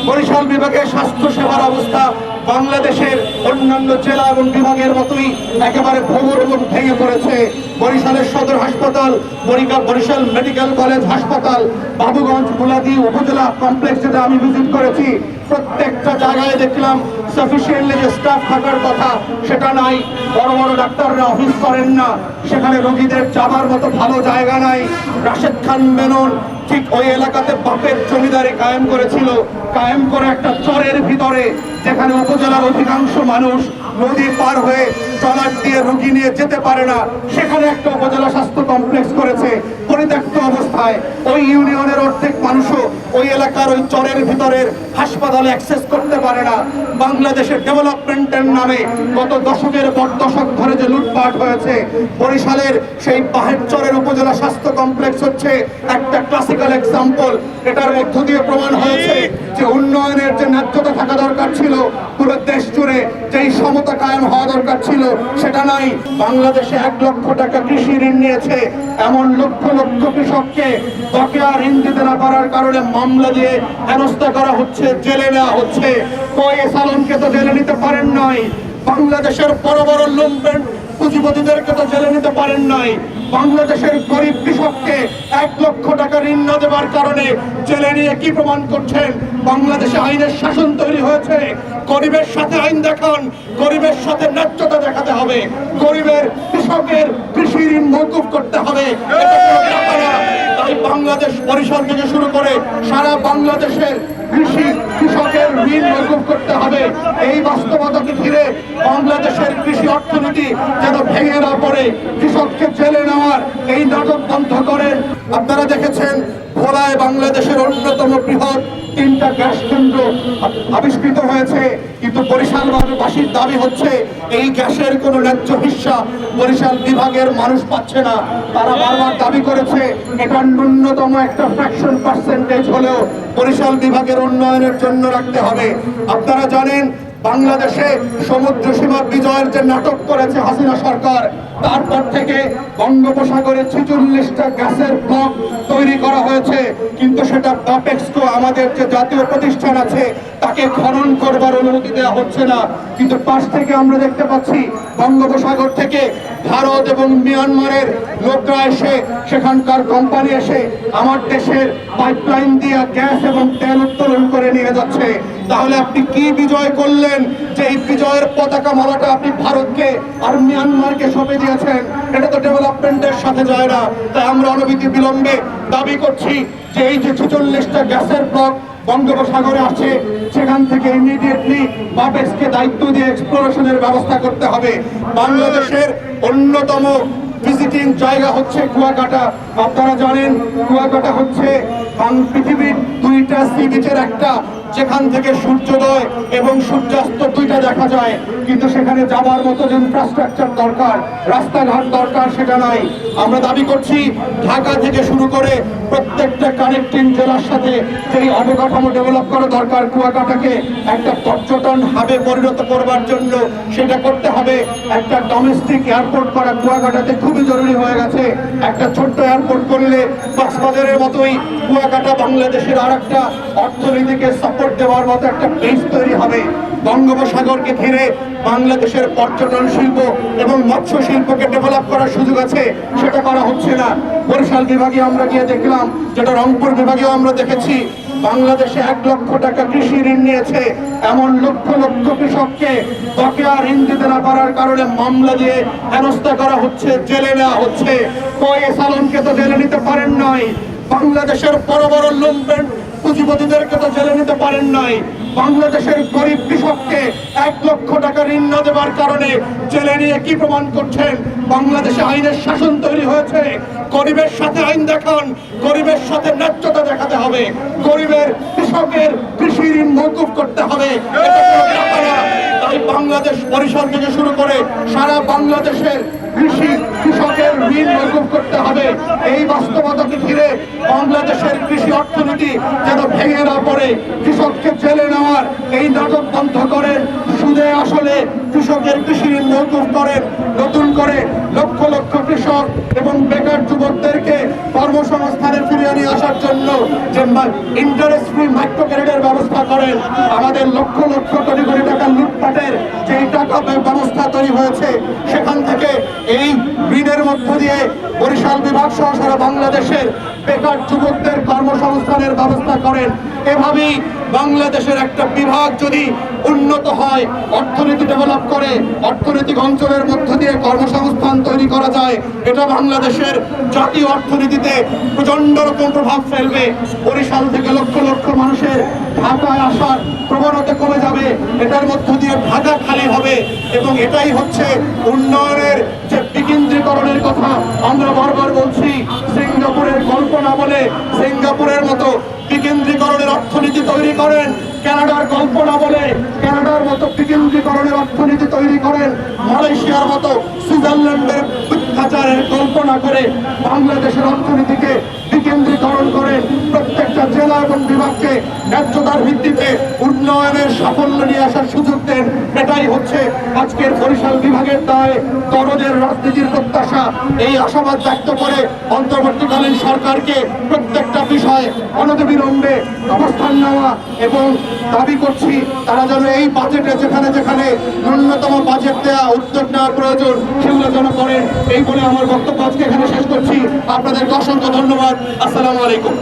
বরিশাল বিভাগের স্বাস্থ্য সেবার অবস্থা বাংলাদেশের অন্যান্য জেলা এবং বিভাগের মতোই একেবারে ভঙ্গুর এবং ভেঙে পড়েছে। বরিশালের সদর হাসপাতাল, বরিশাল মেডিকেল কলেজ হাসপাতাল, বাবুগঞ্জ মুলাদি উপজেলা কমপ্লেক্স যেটা আমি ভিজিট করেছি, প্রত্যেকটা জায়গায় দেখলাম সাফিসিয়েন্টলি যে স্টাফ থাকার কথা সেটা নাই। বড় বড় ডাক্তাররা অফিস করেন না, সেখানে রোগীদের যাবার মতো ভালো জায়গা নাই। রাশেদ খান মেনন ঠিক ওই এলাকাতে বাপের জমিদারি কায়েম করেছিল, কায়েম করে একটা চরের ভিতরে, যেখানে উপজেলার অধিকাংশ মানুষ নদী পার হয়ে ট্রলার দিয়ে রোগী নিয়ে যেতে পারে না, সেখানে একটা উপজেলা স্বাস্থ্য কমপ্লেক্স করেছে পরিত্যক্ত অবস্থায়। ওই ইউনিয়নের অর্ধেক মানুষও ওই এলাকার ওই চরের ভিতরের হাসপাতালে অ্যাক্সেস করতে পারে না। বাংলাদেশের ডেভেলপমেন্টের নামে গত দশকের পর দশক ধরে যে লুটপাট হয়েছে, বরিশালের সেই পাহাড় চরের উপজেলা স্বাস্থ্য কমপ্লেক্স হচ্ছে একটা ক্লাসিক্যাল এক্সাম্পল। এটার মধ্য দিয়ে প্রমাণ হয়েছে যে উন্নয়নের যে ন্যায্যতা থাকা দরকার ছিল, পুরো দেশ জুড়ে যেই সমতা কায়েম হওয়া দরকার ছিল সেটা নাই। বাংলাদেশে 1 লক্ষ টাকা কৃষি ঋণ নিয়েছে এমন লক্ষ লক্ষ কৃষককে বকেয়া ঋণ দিতে না পারার কারণে মামলা দিয়ে হেনস্থা করা হচ্ছে, জেলে নেওয়া হচ্ছে। কই সালনকে তো জেলে নিতে পারেন নাই, বাংলাদেশের বড় বড় লুম্পেন পুঁজিপতিদেরকে তো জেলে নিতে পারেন নাই। বাংলাদেশের গরিব কৃষককে 1 লক্ষ টাকা ঋণ না দেওয়ার কারণে জেলে নিয়ে কি প্রমাণ করছেন? বাংলাদেশে আইনের শাসন তৈরি হয়েছে, গরিবের সাথে আইন দেখান, গরিবের সাথে ন্যায্যতা দেখাতে হবে, গরিবের কৃষকের কৃষি ঋণ মওকুফ করতে হবে। তাই বাংলাদেশ বরিশাল থেকে শুরু করে সারা বাংলাদেশের কৃষকের ঋণ মওকুফ করতে হবে। এই বাস্তবতাকে ঘিরে বাংলাদেশের কৃষি অর্থনীতি যেন ভেঙে না পড়ে, কৃষককে জেলে নেওয়ার এই নাটক বন্ধ করেন। আপনারা দেখেছেন ভোলায় বাংলাদেশের অন্যতম বৃহৎ 3টা গ্যাস কেন্দ্র আবিষ্কৃত হয়েছে, কিন্তু বরিশালবাসীর দাবি হচ্ছে এই গ্যাসের কোনো ন্যায্য হিস্সা বরিশাল বিভাগের মানুষ পাচ্ছে না। তারা বারবার দাবি করেছে এটার ন্যূনতম একটা ফ্র্যাকশন পার্সেন্টেজ হলেও বরিশাল বিভাগের উন্নয়নের জন্য রাখতে হবে। আপনারা জানেন বাংলাদেশে সমুদ্র সীমা বিজয়ের যে নাটক করেছে হাসিনা সরকার, তারপর থেকে বঙ্গোপসাগরে 46টা গ্যাসের ব্লক তৈরি করা হয়েছে, কিন্তু সেটা বাপেক্সকো আমাদের যে জাতীয় প্রতিষ্ঠান আছে তাকে খনন করবার অনুমতি দেওয়া হচ্ছে না। কিন্তু পাশ থেকে আমরা দেখতে পাচ্ছি বঙ্গোপসাগর থেকে ভারত এবং মিয়ানমারের লোকরা এসে, সেখানকার কোম্পানি এসে আমার দেশের পাইপলাইন দিয়ে গ্যাস এবং তেল উত্তোলন করে নিয়ে যাচ্ছে। তাহলে আপনি কি বিজয় করলেন যে এই বিজয়ের পতাকা মালাটা আপনি ভারতকে আর মিয়ানমারকে সঁপে দিয়েছেন? এটা তো ডেভেলপমেন্টের সাথে যায় না। তাই আমরা অনবরত বিলম্বে দাবি করছি যে এই যে 46টা গ্যাসের ব্লক বঙ্গোপসাগরে আছে, সেখান থেকে ইমিডিয়েটলি বাপেক্সকে দায়িত্ব দিয়ে এক্সপ্লোরেশনের ব্যবস্থা করতে হবে। বাংলাদেশের অন্যতম ভিজিটিং জায়গা হচ্ছে কুয়াকাটা। আপনারা জানেন কুয়াকাটা হচ্ছে পৃথিবীর 2টা সি বিচের একটা, যেখান থেকে সূর্যোদয় এবং সূর্যাস্ত 2টা দেখা যায়, কিন্তু সেখানে যাবার মতো যে ইনফ্রাস্ট্রাকচার দরকার, রাস্তাঘাট দরকার, সেটা নাই। আমরা দাবি করছি ঢাকা থেকে শুরু করে প্রত্যেকটা কানেক্টিং জেলার সাথে যেই অবকাঠামো ডেভেলপ করা দরকার কুয়াকাটাকে একটা পর্যটন হাবে পরিণত করবার জন্য, সেটা করতে হবে। একটা ডোমেস্টিক এয়ারপোর্ট করা কুয়াকাটাতে খুবই জরুরি হয়ে গেছে। একটা ছোট্ট এয়ারপোর্ট করলে কক্সবাজারের মতোই কুয়াকাটা বাংলাদেশের আর একটা অর্থনীতিকে সাপোর্ট দেওয়ার মতো একটা বেস তৈরি হবে। বঙ্গোপসাগরকে ঘিরে বাংলাদেশের পর্যটন শিল্প এবং মৎস্য শিল্পকে ডেভেলপ করার সুযোগ আছে, সেটা করা হচ্ছে না। বরিশাল বিভাগে আমরা গিয়ে দেখলাম, যেটা রংপুর বিভাগেও আমরা দেখেছি, বাংলাদেশে 1 লক্ষ টাকা কৃষি ঋণ নিয়েছে এমন লক্ষ লক্ষ কৃষককে বকেয়া ঋণ দিতে না পারার কারণে মামলা দিয়ে হেনস্থা করা হচ্ছে, জেলে নেওয়া হচ্ছে। কই সালনকে তো জেলে নিতে পারেন নাই, বাংলাদেশের বড় বড় লুম্পেন পুঁজিপতিদেরকে তো জেলে নিতে পারেন নাই। বাংলাদেশের গরিব কৃষককে 1 লক্ষ টাকা ঋণ না দেওয়ার কারণে জেলে নিয়ে কি প্রমাণ করছেন? বাংলাদেশে আইনের শাসন তৈরি হয়েছে, গরিবের সাথে আইন দেখান, গরিবের সাথে ন্যায্যতা দেখাতে হবে, গরিবের কৃষকের কৃষি ঋণ মওকুফ করতে হবে। তাই বাংলাদেশ বরিশাল থেকে শুরু করে সারা বাংলাদেশের কৃষকের ঋণ মওকুফ করতে হবে। এই বাস্তবতাকে ঘিরে বাংলাদেশের কৃষি অর্থনীতি যেন ভেঙে না পড়ে, কৃষককে জেলে নেওয়ার এই নাটক বন্ধ করেন। সুদে আসলে কৃষকের কৃষি ঋণ মওকুফ করেন, নতুন করে লক্ষ লক্ষ কৃষক কৃষক এবং বেকার যুবকদেরকে কর্মসংস্থানে ফিরিয়ে নিয়ে আসার জন্য যে ইন্টারেস্ট ফ্রি মাইক্রো ক্রেডিটের ব্যবস্থা করেন, আমাদের লক্ষ লক্ষ কোটি কোটি টাকা লুটপাটের যে টাকা ব্যবস্থা তৈরি হয়েছে, সেখান থেকে এই ঋণের মধ্য দিয়ে বরিশাল বিভাগ সহ সারা বাংলাদেশের বেকার যুবকদের কর্মসংস্থানের ব্যবস্থা করেন। এভাবেই বাংলাদেশের একটা বিভাগ যদি উন্নত হয়, অর্থনীতি ডেভেলপ করে, অর্থনৈতিক অঞ্চলের মধ্য দিয়ে কর্মসংস্থান তৈরি করা যায়, এটা বাংলাদেশের জাতীয় অর্থনীতিতে প্রচন্ড রকম প্রভাব ফেলবে। বরিশাল থেকে লক্ষ লক্ষ মানুষের ঢাকায় আসার প্রবণতা কমে যাবে, এটার মধ্য দিয়ে ঢাকা খালি হবে এবং এটাই হচ্ছে উন্নয়নের যে বিকেন্দ্রীকরণের কথা আমরা বারবার বলছি। সিঙ্গাপুরের কল্পনা বলে সিঙ্গাপুরের মতো বিকেন্দ্রীকরণের অর্থনীতি তৈরি করেন, কানাডার কল্পনা বলে কানাডার মতো বিকেন্দ্রীকরণের অর্থনীতি তৈরি করেন, মালয়েশিয়ার মতো সুইজারল্যান্ডের মিথ্যাচারের কল্পনা করে বাংলাদেশের অর্থনীতিকে বিকেন্দ্রীকরণ করেন। প্রত্যেকটা জেলা এবং বিভাগকে ন্যায্যতার ভিত্তিতে উন্নয়নের সাফল্য নিয়ে আসার সুযোগ দেন। এটাই হচ্ছে আজকের বরিশাল বিভাগের দায় দরদের রাজনীতির প্রত্যাশা। এই আশাবাদ ব্যক্ত করে অন্তর্বর্তীকালীন সরকারকে প্রত্যেকটা বিষয়ে অনতিবিলম্বে অবস্থান নেওয়া এবং দাবি করছি তারা যেন এই বাজেটে যেখানে যেখানে ন্যূনতম বাজেট দেওয়া উদ্যোগ নেওয়ার প্রয়োজন সেগুলো যেন করেন। এই বলে আমার বক্তব্য আজকে এখানে শেষ করছি। আপনাদেরকে অসংখ্য ধন্যবাদ। আসসালামু আলাইকুম।